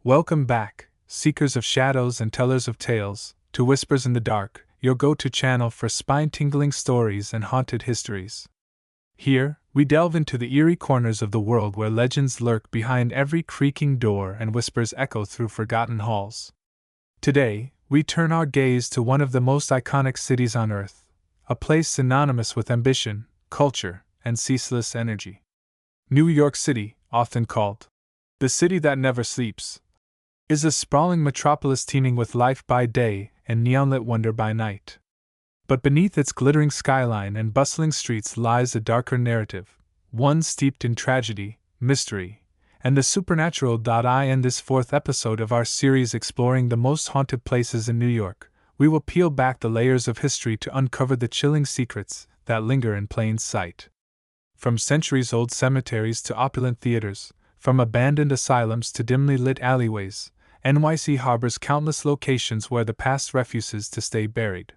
Welcome back, seekers of shadows and tellers of tales, to Whispers in the Dark, your go-to channel for spine-tingling stories and haunted histories. Here, we delve into the eerie corners of the world where legends lurk behind every creaking door and whispers echo through forgotten halls. Today, we turn our gaze to one of the most iconic cities on Earth, a place synonymous with ambition, culture, and ceaseless energy. New York City, often called the city that never sleeps, is a sprawling metropolis teeming with life by day and neon-lit wonder by night. But beneath its glittering skyline and bustling streets lies a darker narrative, one steeped in tragedy, mystery, and the supernatural. In this fourth episode of our series exploring the most haunted places in New York, we will peel back the layers of history to uncover the chilling secrets that linger in plain sight. From centuries-old cemeteries to opulent theaters, from abandoned asylums to dimly lit alleyways, NYC harbors countless locations where the past refuses to stay buried.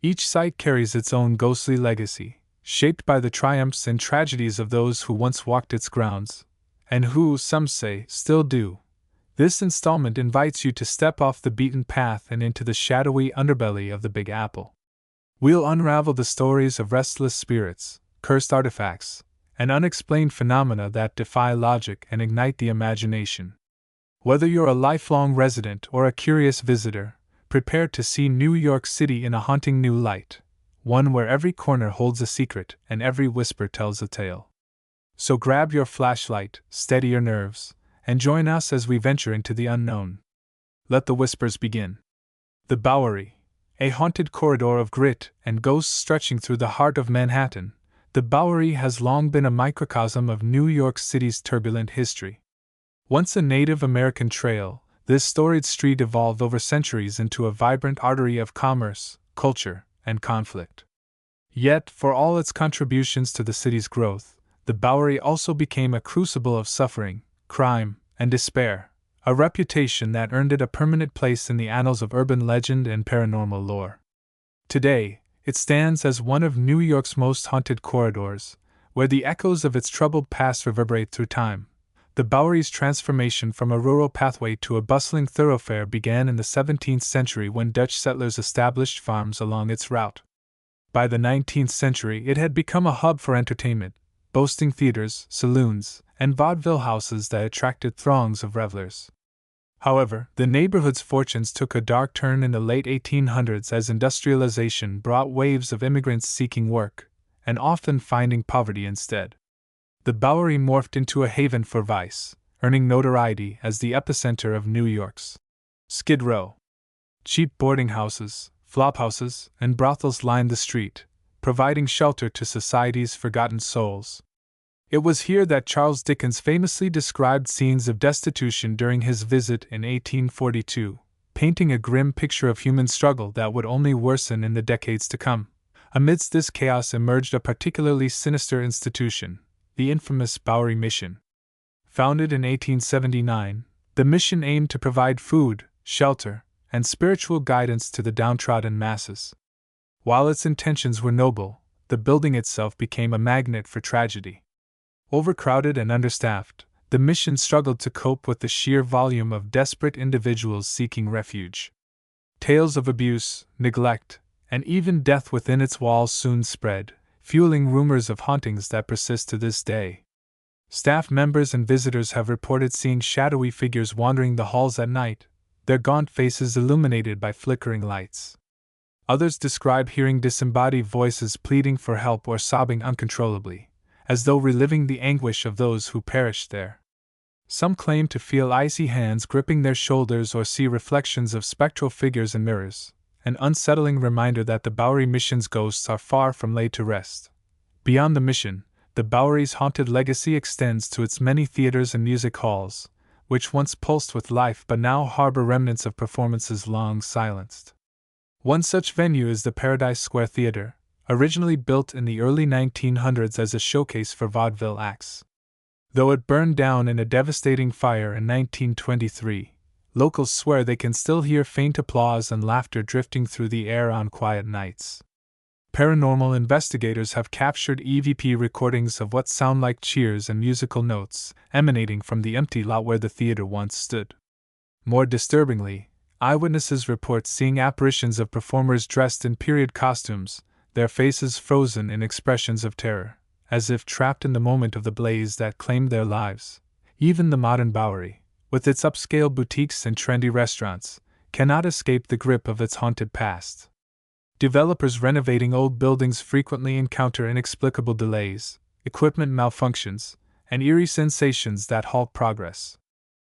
Each site carries its own ghostly legacy, shaped by the triumphs and tragedies of those who once walked its grounds, and who, some say, still do. This installment invites you to step off the beaten path and into the shadowy underbelly of the Big Apple. We'll unravel the stories of restless spirits, cursed artifacts, and unexplained phenomena that defy logic and ignite the imagination. Whether you're a lifelong resident or a curious visitor, prepare to see New York City in a haunting new light, one where every corner holds a secret and every whisper tells a tale. So grab your flashlight, steady your nerves, and join us as we venture into the unknown. Let the whispers begin. The Bowery, a haunted corridor of grit and ghosts stretching through the heart of Manhattan. The Bowery has long been a microcosm of New York City's turbulent history. Once a Native American trail, this storied street evolved over centuries into a vibrant artery of commerce, culture, and conflict. Yet, for all its contributions to the city's growth, the Bowery also became a crucible of suffering, crime, and despair, a reputation that earned it a permanent place in the annals of urban legend and paranormal lore. Today, it stands as one of New York's most haunted corridors, where the echoes of its troubled past reverberate through time. The Bowery's transformation from a rural pathway to a bustling thoroughfare began in the 17th century when Dutch settlers established farms along its route. By the 19th century, it had become a hub for entertainment, boasting theaters, saloons, and vaudeville houses that attracted throngs of revelers. However, the neighborhood's fortunes took a dark turn in the late 1800s as industrialization brought waves of immigrants seeking work, and often finding poverty instead. The Bowery morphed into a haven for vice, earning notoriety as the epicenter of New York's Skid Row. Cheap boarding houses, flophouses, and brothels lined the street, providing shelter to society's forgotten souls. It was here that Charles Dickens famously described scenes of destitution during his visit in 1842, painting a grim picture of human struggle that would only worsen in the decades to come. Amidst this chaos emerged a particularly sinister institution, the infamous Bowery Mission. Founded in 1879, the mission aimed to provide food, shelter, and spiritual guidance to the downtrodden masses. While its intentions were noble, the building itself became a magnet for tragedy. Overcrowded and understaffed, the mission struggled to cope with the sheer volume of desperate individuals seeking refuge. Tales of abuse, neglect, and even death within its walls soon spread, fueling rumors of hauntings that persist to this day. Staff members and visitors have reported seeing shadowy figures wandering the halls at night, their gaunt faces illuminated by flickering lights. Others describe hearing disembodied voices pleading for help or sobbing uncontrollably, as though reliving the anguish of those who perished there. Some claim to feel icy hands gripping their shoulders or see reflections of spectral figures in mirrors, an unsettling reminder that the Bowery Mission's ghosts are far from laid to rest. Beyond the mission, the Bowery's haunted legacy extends to its many theaters and music halls, which once pulsed with life but now harbor remnants of performances long silenced. One such venue is the Paradise Square Theater, originally built in the early 1900s as a showcase for vaudeville acts. Though it burned down in a devastating fire in 1923, locals swear they can still hear faint applause and laughter drifting through the air on quiet nights. Paranormal investigators have captured EVP recordings of what sound like cheers and musical notes emanating from the empty lot where the theater once stood. More disturbingly, eyewitnesses report seeing apparitions of performers dressed in period costumes, their faces frozen in expressions of terror, as if trapped in the moment of the blaze that claimed their lives. Even the modern Bowery, with its upscale boutiques and trendy restaurants, cannot escape the grip of its haunted past. Developers renovating old buildings frequently encounter inexplicable delays, equipment malfunctions, and eerie sensations that halt progress.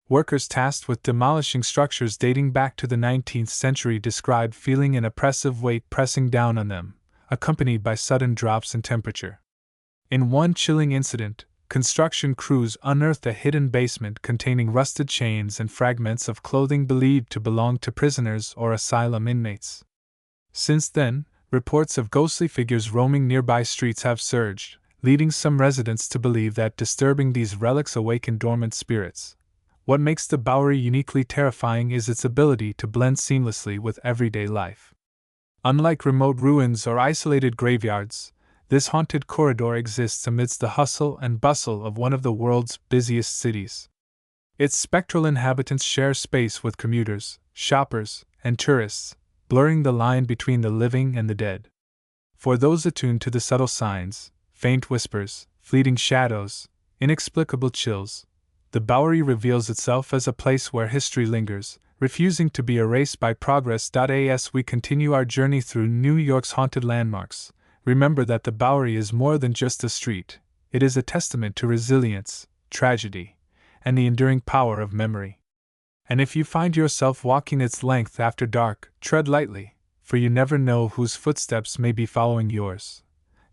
Workers tasked with demolishing structures dating back to the 19th century describe feeling an oppressive weight pressing down on them, accompanied by sudden drops in temperature. In one chilling incident, construction crews unearthed a hidden basement containing rusted chains and fragments of clothing believed to belong to prisoners or asylum inmates. Since then, reports of ghostly figures roaming nearby streets have surged, leading some residents to believe that disturbing these relics awaken dormant spirits. What makes the Bowery uniquely terrifying is its ability to blend seamlessly with everyday life. Unlike remote ruins or isolated graveyards, this haunted corridor exists amidst the hustle and bustle of one of the world's busiest cities. Its spectral inhabitants share space with commuters, shoppers, and tourists, blurring the line between the living and the dead. For those attuned to the subtle signs, faint whispers, fleeting shadows, inexplicable chills, the Bowery reveals itself as a place where history lingers, refusing to be erased by progress. As we continue our journey through New York's haunted landmarks, remember that the Bowery is more than just a street. It is a testament to resilience, tragedy, and the enduring power of memory. And if you find yourself walking its length after dark, tread lightly, for you never know whose footsteps may be following yours.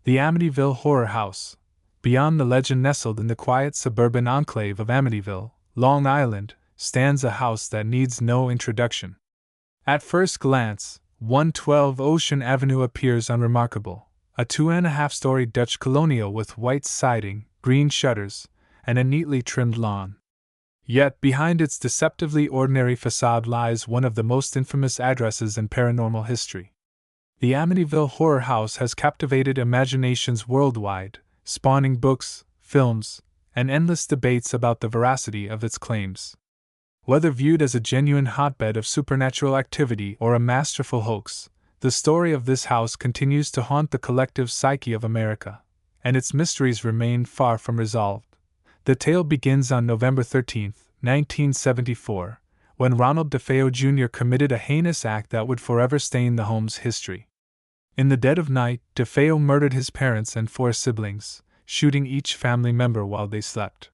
The Amityville Horror House. Beyond the legend, nestled in the quiet suburban enclave of Amityville, Long Island, stands a house that needs no introduction. At first glance, 112 Ocean Avenue appears unremarkable, a 2.5-story Dutch colonial with white siding, green shutters, and a neatly trimmed lawn. Yet behind its deceptively ordinary facade lies one of the most infamous addresses in paranormal history. The Amityville Horror House has captivated imaginations worldwide, spawning books, films, and endless debates about the veracity of its claims. Whether viewed as a genuine hotbed of supernatural activity or a masterful hoax, the story of this house continues to haunt the collective psyche of America, and its mysteries remain far from resolved. The tale begins on November 13, 1974, when Ronald DeFeo Jr. committed a heinous act that would forever stain the home's history. In the dead of night, DeFeo murdered his parents and 4 siblings, shooting each family member while they slept.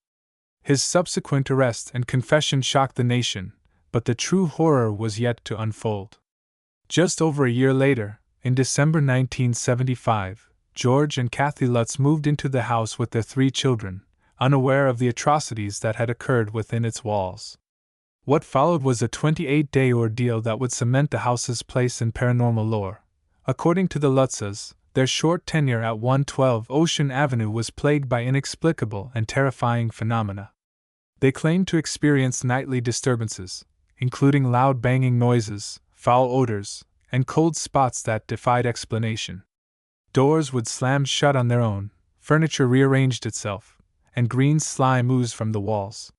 His subsequent arrest and confession shocked the nation, but the true horror was yet to unfold. Just over a year later, in December 1975, George and Kathy Lutz moved into the house with their 3 children, unaware of the atrocities that had occurred within its walls. What followed was a 28-day ordeal that would cement the house's place in paranormal lore. According to the Lutzes, their short tenure at 112 Ocean Avenue was plagued by inexplicable and terrifying phenomena. They claimed to experience nightly disturbances, including loud banging noises, foul odors, and cold spots that defied explanation. Doors would slam shut on their own, furniture rearranged itself, and green slime oozed from the walls.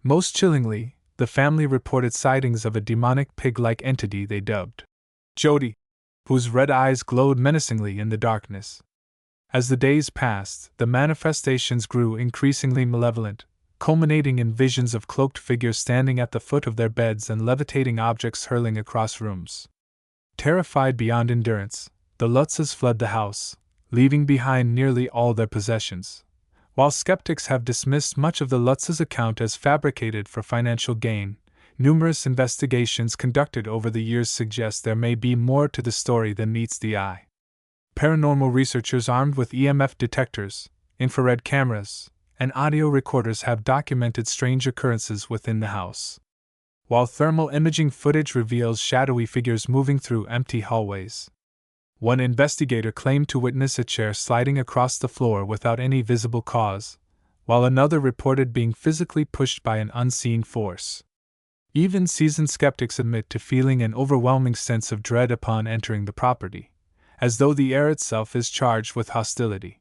Most chillingly, the family reported sightings of a demonic pig-like entity they dubbed Jody, whose red eyes glowed menacingly in the darkness. As the days passed, the manifestations grew increasingly malevolent, culminating in visions of cloaked figures standing at the foot of their beds and levitating objects hurling across rooms. Terrified beyond endurance, the Lutzes fled the house, leaving behind nearly all their possessions. While skeptics have dismissed much of the Lutzes' account as fabricated for financial gain, numerous investigations conducted over the years suggest there may be more to the story than meets the eye. Paranormal researchers armed with EMF detectors, infrared cameras, and audio recorders have documented strange occurrences within the house. While thermal imaging footage reveals shadowy figures moving through empty hallways. One investigator claimed to witness a chair sliding across the floor without any visible cause, while another reported being physically pushed by an unseen force. Even seasoned skeptics admit to feeling an overwhelming sense of dread upon entering the property, as though the air itself is charged with hostility.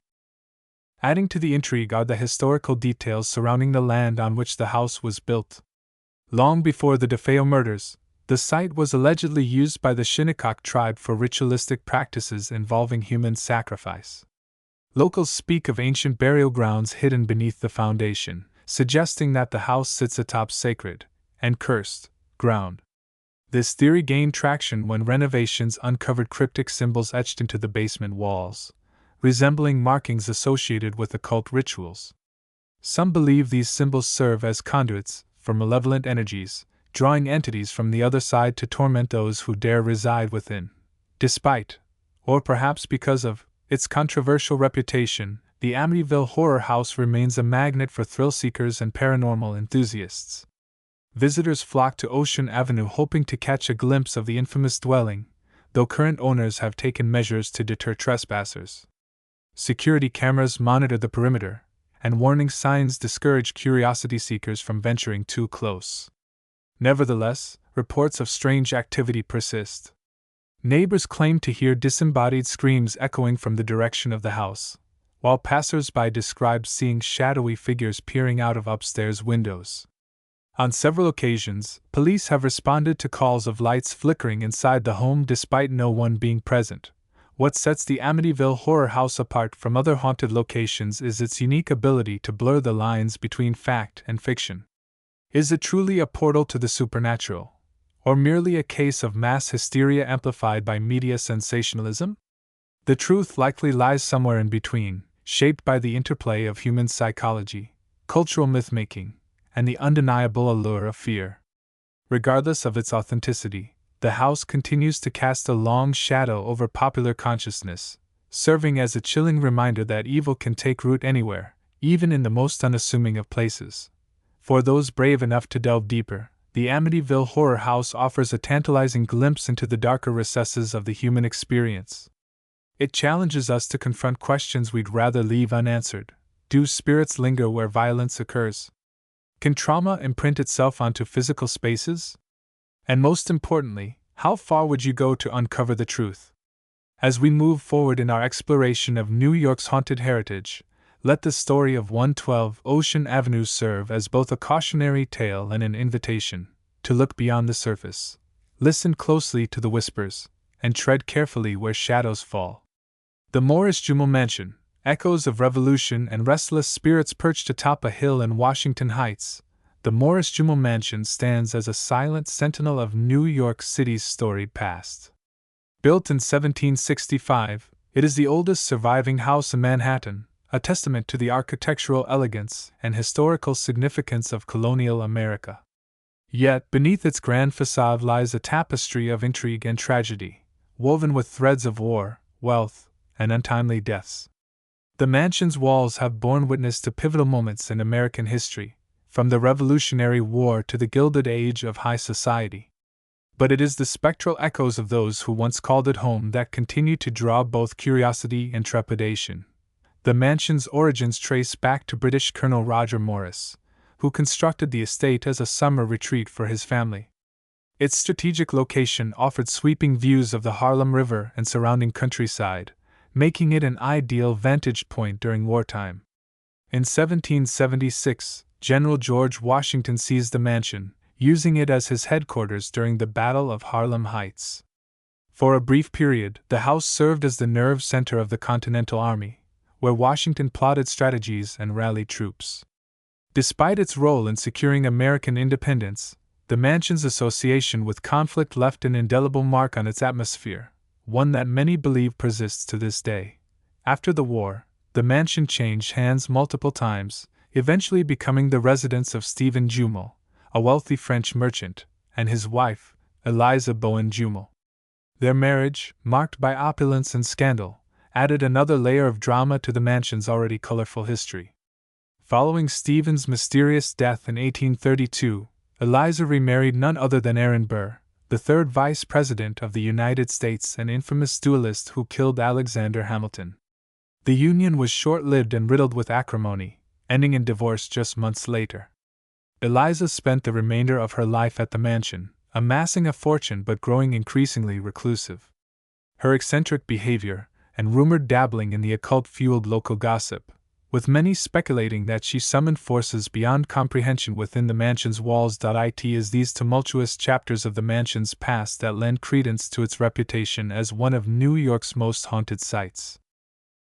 Adding to the intrigue are the historical details surrounding the land on which the house was built. Long before the DeFeo murders, the site was allegedly used by the Shinnecock tribe for ritualistic practices involving human sacrifice. Locals speak of ancient burial grounds hidden beneath the foundation, suggesting that the house sits atop sacred and cursed ground. This theory gained traction when renovations uncovered cryptic symbols etched into the basement walls, resembling markings associated with occult rituals. Some believe these symbols serve as conduits for malevolent energies, drawing entities from the other side to torment those who dare reside within. Despite, or perhaps because of, its controversial reputation, the Amityville Horror House remains a magnet for thrill seekers and paranormal enthusiasts. Visitors flock to Ocean Avenue hoping to catch a glimpse of the infamous dwelling, though current owners have taken measures to deter trespassers. Security cameras monitor the perimeter, and warning signs discourage curiosity seekers from venturing too close. Nevertheless, reports of strange activity persist. Neighbors claim to hear disembodied screams echoing from the direction of the house, while passers-by describe seeing shadowy figures peering out of upstairs windows. On several occasions, police have responded to calls of lights flickering inside the home despite no one being present. What sets the Amityville Horror House apart from other haunted locations is its unique ability to blur the lines between fact and fiction. Is it truly a portal to the supernatural, or merely a case of mass hysteria amplified by media sensationalism? The truth likely lies somewhere in between, shaped by the interplay of human psychology, cultural myth-making, and the undeniable allure of fear. Regardless of its authenticity, the house continues to cast a long shadow over popular consciousness, serving as a chilling reminder that evil can take root anywhere, even in the most unassuming of places. For those brave enough to delve deeper, the Amityville Horror House offers a tantalizing glimpse into the darker recesses of the human experience. It challenges us to confront questions we'd rather leave unanswered. Do spirits linger where violence occurs? Can trauma imprint itself onto physical spaces? And most importantly, how far would you go to uncover the truth? As we move forward in our exploration of New York's haunted heritage, let the story of 112 Ocean Avenue serve as both a cautionary tale and an invitation to look beyond the surface, listen closely to the whispers, and tread carefully where shadows fall. The Morris-Jumel Mansion, echoes of revolution and restless spirits perched atop a hill in Washington Heights. The Morris-Jumel Mansion stands as a silent sentinel of New York City's storied past. Built in 1765, it is the oldest surviving house in Manhattan, a testament to the architectural elegance and historical significance of colonial America. Yet, beneath its grand facade lies a tapestry of intrigue and tragedy, woven with threads of war, wealth, and untimely deaths. The mansion's walls have borne witness to pivotal moments in American history, from the Revolutionary War to the Gilded Age of high society. But it is the spectral echoes of those who once called it home that continue to draw both curiosity and trepidation. The mansion's origins trace back to British Colonel Roger Morris, who constructed the estate as a summer retreat for his family. Its strategic location offered sweeping views of the Harlem River and surrounding countryside, making it an ideal vantage point during wartime. In 1776, General George Washington seized the mansion, using it as his headquarters during the Battle of Harlem Heights. For a brief period, the house served as the nerve center of the Continental Army, where Washington plotted strategies and rallied troops. Despite its role in securing American independence, the mansion's association with conflict left an indelible mark on its atmosphere, one that many believe persists to this day. After the war, the mansion changed hands multiple times, eventually becoming the residence of Stephen Jumel, a wealthy French merchant, and his wife, Eliza Bowen Jumel. Their marriage, marked by opulence and scandal, added another layer of drama to the mansion's already colorful history. Following Stephen's mysterious death in 1832, Eliza remarried none other than Aaron Burr, the third Vice President of the United States and infamous duelist who killed Alexander Hamilton. The union was short-lived and riddled with acrimony, ending in divorce just months later. Eliza spent the remainder of her life at the mansion, amassing a fortune but growing increasingly reclusive. Her eccentric behavior and rumored dabbling in the occult fueled local gossip, with many speculating that she summoned forces beyond comprehension within the mansion's walls. It is these tumultuous chapters of the mansion's past that lend credence to its reputation as one of New York's most haunted sites.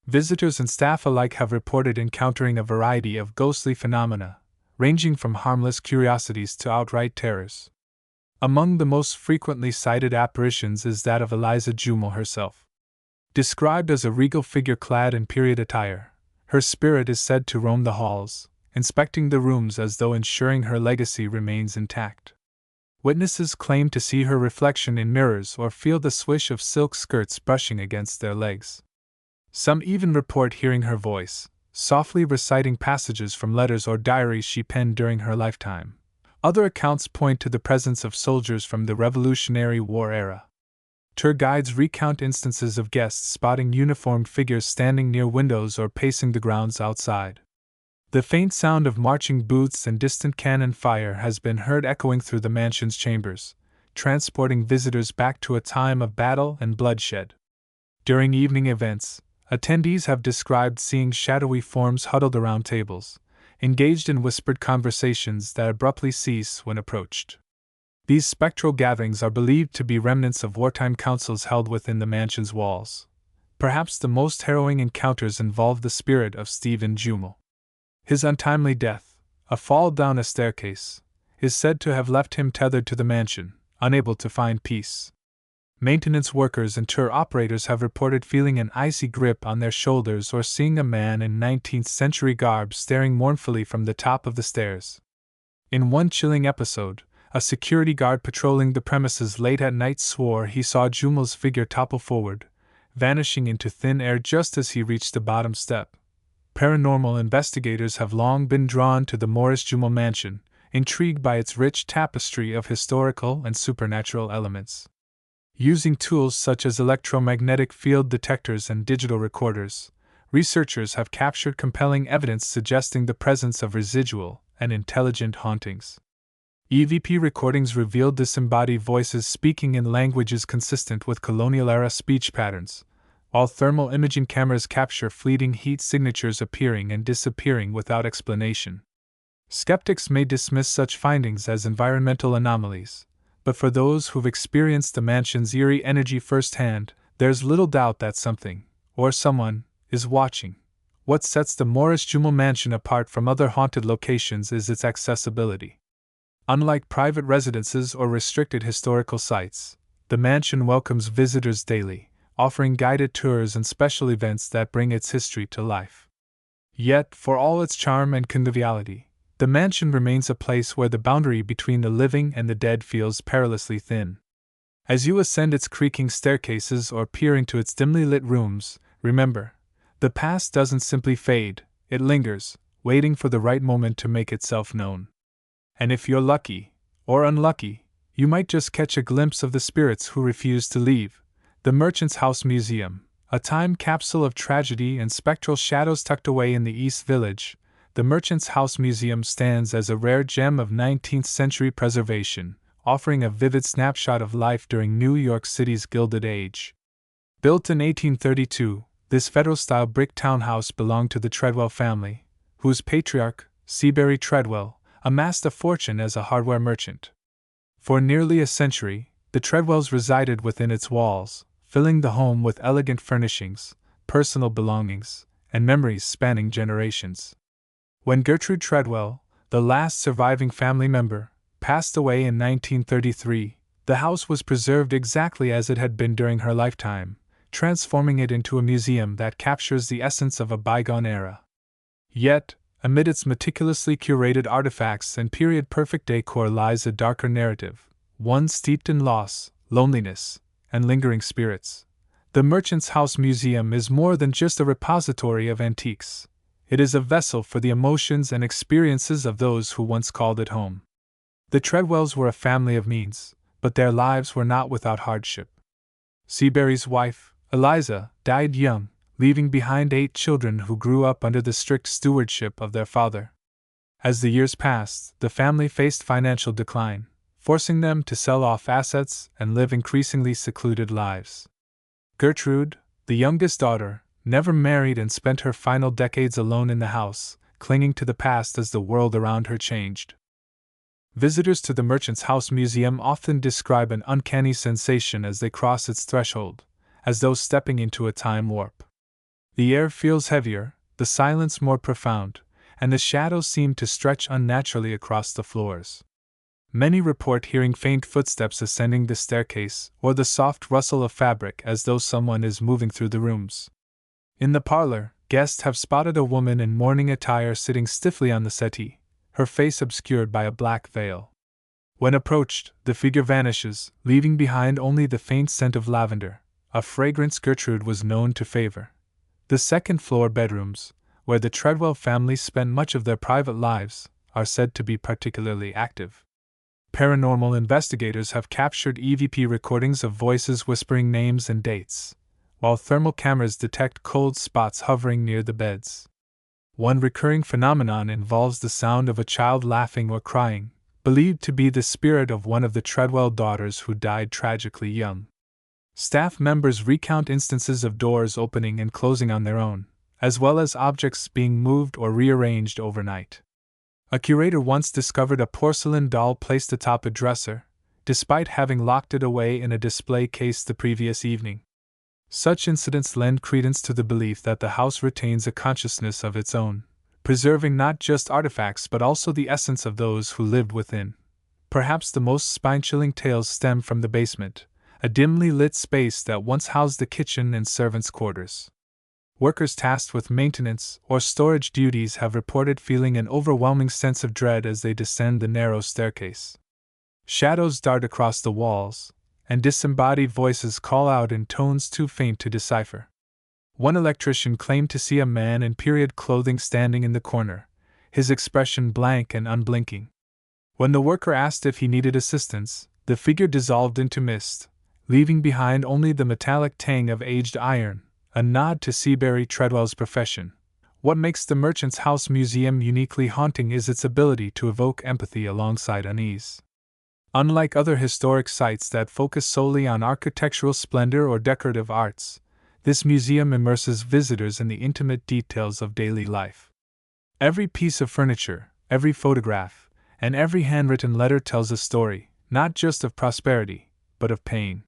Visitors and staff alike have reported encountering a variety of ghostly phenomena, ranging from harmless curiosities to outright terrors. Among the most frequently cited apparitions is that of Morris-Jumel herself. Described as a regal figure clad in period attire, her spirit is said to roam the halls, inspecting the rooms as though ensuring her legacy remains intact. Witnesses claim to see her reflection in mirrors or feel the swish of silk skirts brushing against their legs. Some even report hearing her voice, softly reciting passages from letters or diaries she penned during her lifetime. Other accounts point to the presence of soldiers from the Revolutionary War era. Tour guides recount instances of guests spotting uniformed figures standing near windows or pacing the grounds outside. The faint sound of marching boots and distant cannon fire has been heard echoing through the mansion's chambers, transporting visitors back to a time of battle and bloodshed. During evening events, attendees have described seeing shadowy forms huddled around tables, engaged in whispered conversations that abruptly cease when approached. These spectral gatherings are believed to be remnants of wartime councils held within the mansion's walls. Perhaps the most harrowing encounters involve the spirit of Stephen Jumel. His untimely death, a fall down a staircase, is said to have left him tethered to the mansion, unable to find peace. Maintenance workers and tour operators have reported feeling an icy grip on their shoulders or seeing a man in 19th century garb staring mournfully from the top of the stairs. In one chilling episode, a security guard patrolling the premises late at night swore he saw Jumel's figure topple forward, vanishing into thin air just as he reached the bottom step. Paranormal investigators have long been drawn to the Morris-Jumel mansion, intrigued by its rich tapestry of historical and supernatural elements. Using tools such as electromagnetic field detectors and digital recorders, researchers have captured compelling evidence suggesting the presence of residual and intelligent hauntings. EVP recordings revealed disembodied voices speaking in languages consistent with colonial-era speech patterns, while thermal imaging cameras capture fleeting heat signatures appearing and disappearing without explanation. Skeptics may dismiss such findings as environmental anomalies, but for those who've experienced the mansion's eerie energy firsthand, there's little doubt that something, or someone, is watching. What sets the Morris-Jumel mansion apart from other haunted locations is its accessibility. Unlike private residences or restricted historical sites, the mansion welcomes visitors daily, offering guided tours and special events that bring its history to life. Yet, for all its charm and conviviality, the mansion remains a place where the boundary between the living and the dead feels perilously thin. As you ascend its creaking staircases or peer into its dimly lit rooms, remember, the past doesn't simply fade, it lingers, waiting for the right moment to make itself known. And if you're lucky, or unlucky, you might just catch a glimpse of the spirits who refuse to leave. The Merchant's House Museum, a time capsule of tragedy and spectral shadows tucked away in the East Village, the Merchant's House Museum stands as a rare gem of 19th century preservation, offering a vivid snapshot of life during New York City's Gilded Age. Built in 1832, this Federal-style brick townhouse belonged to the Treadwell family, whose patriarch, Seabury Treadwell, amassed a fortune as a hardware merchant. For nearly a century, the Treadwells resided within its walls, filling the home with elegant furnishings, personal belongings, and memories spanning generations. When Gertrude Treadwell, the last surviving family member, passed away in 1933, the house was preserved exactly as it had been during her lifetime, transforming it into a museum that captures the essence of a bygone era. Yet, amid its meticulously curated artifacts and period-perfect decor lies a darker narrative, one steeped in loss, loneliness, and lingering spirits. The Merchant's House Museum is more than just a repository of antiques. It is a vessel for the emotions and experiences of those who once called it home. The Treadwells were a family of means, but their lives were not without hardship. Seabury's wife, Eliza, died young, leaving behind 8 children who grew up under the strict stewardship of their father. As the years passed, the family faced financial decline, forcing them to sell off assets and live increasingly secluded lives. Gertrude, the youngest daughter, never married and spent her final decades alone in the house, clinging to the past as the world around her changed. Visitors to the Merchant's House Museum often describe an uncanny sensation as they cross its threshold, as though stepping into a time warp. The air feels heavier, the silence more profound, and the shadows seem to stretch unnaturally across the floors. Many report hearing faint footsteps ascending the staircase, or the soft rustle of fabric as though someone is moving through the rooms. In the parlor, guests have spotted a woman in mourning attire sitting stiffly on the settee, her face obscured by a black veil. When approached, the figure vanishes, leaving behind only the faint scent of lavender, a fragrance Gertrude was known to favor. The second-floor bedrooms, where the Treadwell family spent much of their private lives, are said to be particularly active. Paranormal investigators have captured EVP recordings of voices whispering names and dates, while thermal cameras detect cold spots hovering near the beds. One recurring phenomenon involves the sound of a child laughing or crying, believed to be the spirit of one of the Treadwell daughters who died tragically young. Staff members recount instances of doors opening and closing on their own, as well as objects being moved or rearranged overnight. A curator once discovered a porcelain doll placed atop a dresser, despite having locked it away in a display case the previous evening. Such incidents lend credence to the belief that the house retains a consciousness of its own, preserving not just artifacts but also the essence of those who lived within. Perhaps the most spine-chilling tales stem from the basement, a dimly lit space that once housed the kitchen and servants' quarters. Workers tasked with maintenance or storage duties have reported feeling an overwhelming sense of dread as they descend the narrow staircase. Shadows dart across the walls, and disembodied voices call out in tones too faint to decipher. One electrician claimed to see a man in period clothing standing in the corner, his expression blank and unblinking. When the worker asked if he needed assistance, the figure dissolved into mist, leaving behind only the metallic tang of aged iron, a nod to Seabury Treadwell's profession. What makes the Merchant's House Museum uniquely haunting is its ability to evoke empathy alongside unease. Unlike other historic sites that focus solely on architectural splendor or decorative arts, this museum immerses visitors in the intimate details of daily life. Every piece of furniture, every photograph, and every handwritten letter tells a story, not just of prosperity, but of pain.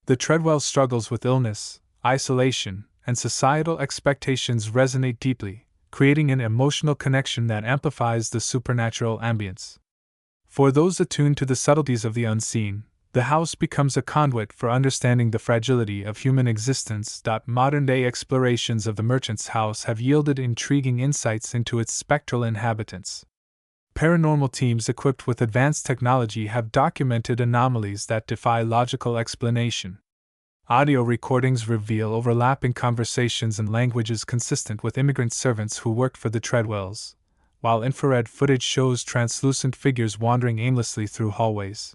The Treadwell struggles with illness, isolation, and societal expectations resonate deeply, creating an emotional connection that amplifies the supernatural ambience. For those attuned to the subtleties of the unseen, the house becomes a conduit for understanding the fragility of human existence. Modern-day explorations of the Merchant's House have yielded intriguing insights into its spectral inhabitants. Paranormal teams equipped with advanced technology have documented anomalies that defy logical explanation. Audio recordings reveal overlapping conversations and languages consistent with immigrant servants who worked for the Treadwells, while infrared footage shows translucent figures wandering aimlessly through hallways.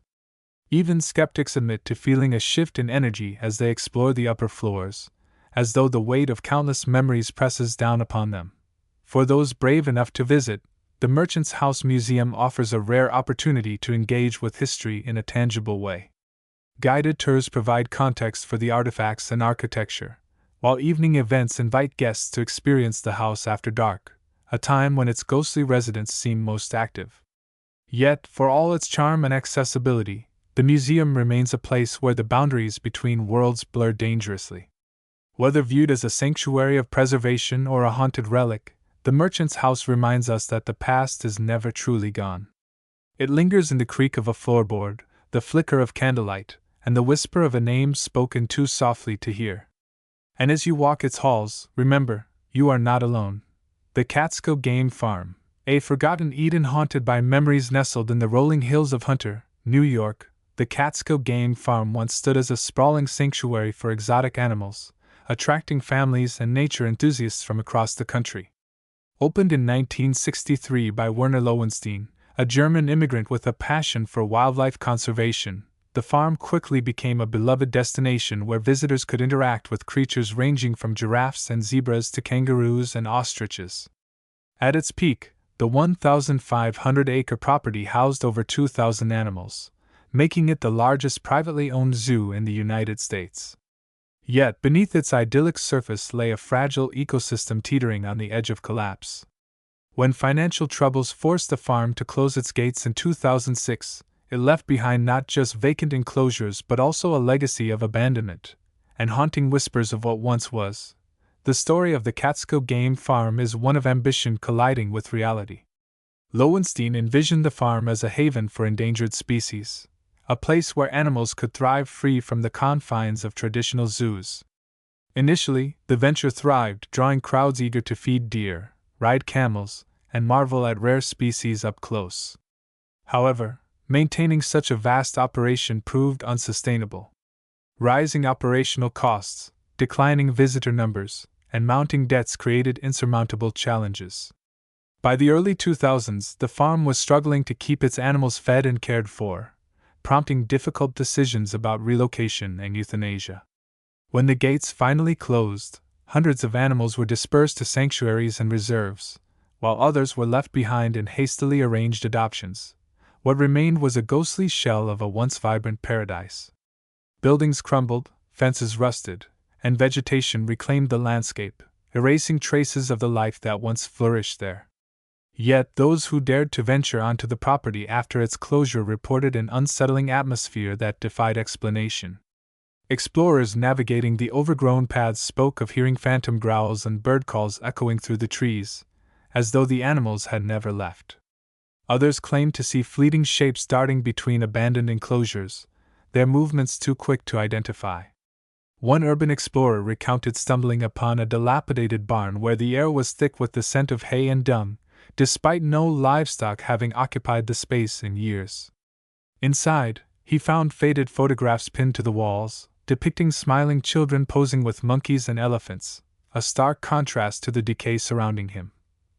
Even skeptics admit to feeling a shift in energy as they explore the upper floors, as though the weight of countless memories presses down upon them. For those brave enough to visit, the Merchant's House Museum offers a rare opportunity to engage with history in a tangible way. Guided tours provide context for the artifacts and architecture, while evening events invite guests to experience the house after dark, a time when its ghostly residents seem most active. Yet, for all its charm and accessibility, the museum remains a place where the boundaries between worlds blur dangerously. Whether viewed as a sanctuary of preservation or a haunted relic, the Merchant's House reminds us that the past is never truly gone. It lingers in the creak of a floorboard, the flicker of candlelight, and the whisper of a name spoken too softly to hear. And as you walk its halls, remember, you are not alone. The Catskill Game Farm, a forgotten Eden haunted by memories nestled in the rolling hills of Hunter, New York. The Catskill Game Farm once stood as a sprawling sanctuary for exotic animals, attracting families and nature enthusiasts from across the country. Opened in 1963 by Werner Lowenstein, a German immigrant with a passion for wildlife conservation, the farm quickly became a beloved destination where visitors could interact with creatures ranging from giraffes and zebras to kangaroos and ostriches. At its peak, the 1,500-acre property housed over 2,000 animals, making it the largest privately owned zoo in the United States. Yet beneath its idyllic surface lay a fragile ecosystem teetering on the edge of collapse. When financial troubles forced the farm to close its gates in 2006, it left behind not just vacant enclosures but also a legacy of abandonment and haunting whispers of what once was. The story of the Catskill Game Farm is one of ambition colliding with reality. Lowenstein envisioned the farm as a haven for endangered species, a place where animals could thrive free from the confines of traditional zoos. Initially, the venture thrived, drawing crowds eager to feed deer, ride camels, and marvel at rare species up close. However, maintaining such a vast operation proved unsustainable. Rising operational costs, declining visitor numbers, and mounting debts created insurmountable challenges. By the early 2000s, the farm was struggling to keep its animals fed and cared for, prompting difficult decisions about relocation and euthanasia. When the gates finally closed, hundreds of animals were dispersed to sanctuaries and reserves, while others were left behind in hastily arranged adoptions. What remained was a ghostly shell of a once vibrant paradise. Buildings crumbled, fences rusted, and vegetation reclaimed the landscape, erasing traces of the life that once flourished there. Yet those who dared to venture onto the property after its closure reported an unsettling atmosphere that defied explanation. Explorers navigating the overgrown paths spoke of hearing phantom growls and bird calls echoing through the trees, as though the animals had never left. Others claimed to see fleeting shapes darting between abandoned enclosures, their movements too quick to identify. One urban explorer recounted stumbling upon a dilapidated barn where the air was thick with the scent of hay and dung, despite no livestock having occupied the space in years. Inside, he found faded photographs pinned to the walls, depicting smiling children posing with monkeys and elephants, a stark contrast to the decay surrounding him.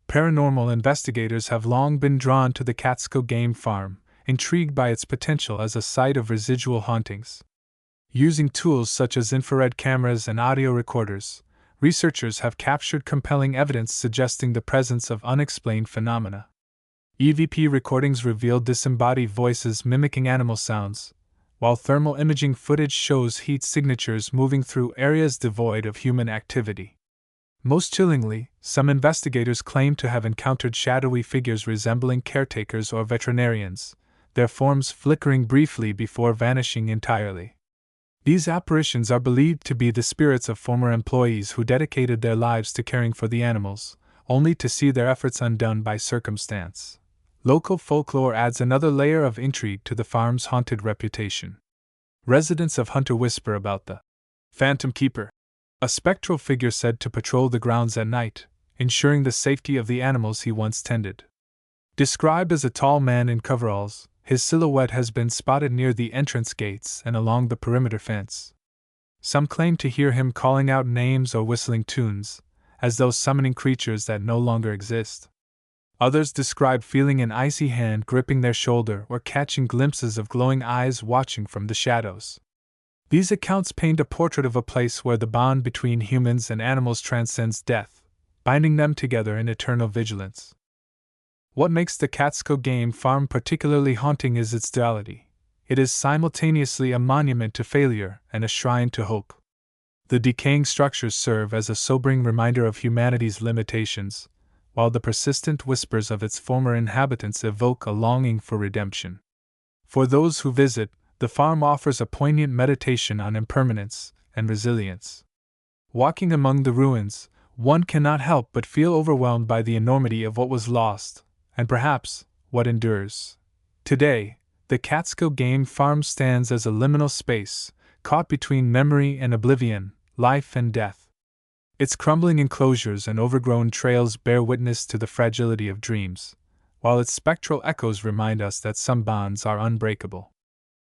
Paranormal investigators have long been drawn to the Catskill Game Farm, intrigued by its potential as a site of residual hauntings. Using tools such as infrared cameras and audio recorders, researchers have captured compelling evidence suggesting the presence of unexplained phenomena. EVP recordings revealed disembodied voices mimicking animal sounds, while thermal imaging footage shows heat signatures moving through areas devoid of human activity. Most chillingly, some investigators claim to have encountered shadowy figures resembling caretakers or veterinarians, their forms flickering briefly before vanishing entirely. These apparitions are believed to be the spirits of former employees who dedicated their lives to caring for the animals, only to see their efforts undone by circumstance. Local folklore adds another layer of intrigue to the farm's haunted reputation. Residents of Hunter whisper about the Phantom Keeper, a spectral figure said to patrol the grounds at night, ensuring the safety of the animals he once tended. Described as a tall man in coveralls, his silhouette has been spotted near the entrance gates and along the perimeter fence. Some claim to hear him calling out names or whistling tunes, as though summoning creatures that no longer exist. Others describe feeling an icy hand gripping their shoulder or catching glimpses of glowing eyes watching from the shadows. These accounts paint a portrait of a place where the bond between humans and animals transcends death, binding them together in eternal vigilance. What makes the Catskill Game Farm particularly haunting is its duality. It is simultaneously a monument to failure and a shrine to hope. The decaying structures serve as a sobering reminder of humanity's limitations, while the persistent whispers of its former inhabitants evoke a longing for redemption. For those who visit, the farm offers a poignant meditation on impermanence and resilience. Walking among the ruins, one cannot help but feel overwhelmed by the enormity of what was lost, and perhaps, what endures. Today, the Catskill Game Farm stands as a liminal space, caught between memory and oblivion, life and death. Its crumbling enclosures and overgrown trails bear witness to the fragility of dreams, while its spectral echoes remind us that some bonds are unbreakable.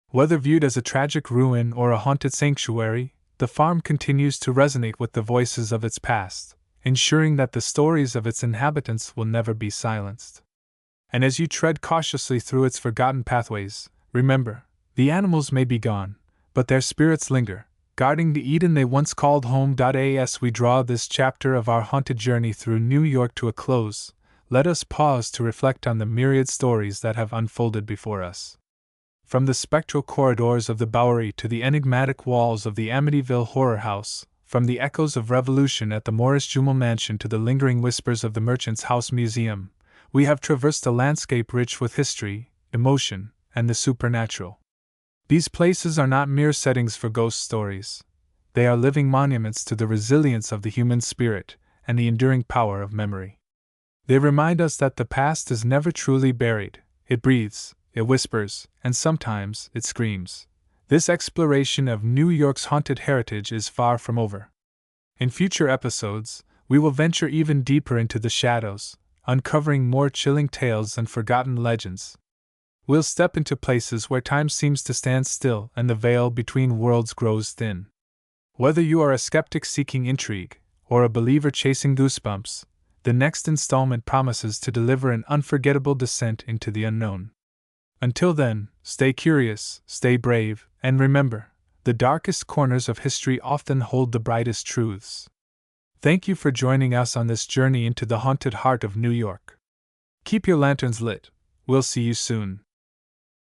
Whether viewed as a tragic ruin or a haunted sanctuary, the farm continues to resonate with the voices of its past, ensuring that the stories of its inhabitants will never be silenced. And as you tread cautiously through its forgotten pathways, remember, the animals may be gone, but their spirits linger, guarding the Eden they once called home. As we draw this chapter of our haunted journey through New York to a close, let us pause to reflect on the myriad stories that have unfolded before us. from the spectral corridors of the Bowery to the enigmatic walls of the Amityville Horror House, from the echoes of revolution at the Morris-Jumel mansion to the lingering whispers of the Merchant's House Museum, we have traversed a landscape rich with history, emotion, and the supernatural. These places are not mere settings for ghost stories. They are living monuments to the resilience of the human spirit and the enduring power of memory. They remind us that the past is never truly buried. It breathes, it whispers, and sometimes it screams. This exploration of New York's haunted heritage is far from over. In future episodes, we will venture even deeper into the shadows, uncovering more chilling tales and forgotten legends. We'll step into places where time seems to stand still and the veil between worlds grows thin. Whether you are a skeptic seeking intrigue, or a believer chasing goosebumps, the next installment promises to deliver an unforgettable descent into the unknown. Until then, stay curious, stay brave, and remember, the darkest corners of history often hold the brightest truths. Thank you for joining us on this journey into the haunted heart of New York. Keep your lanterns lit. We'll see you soon.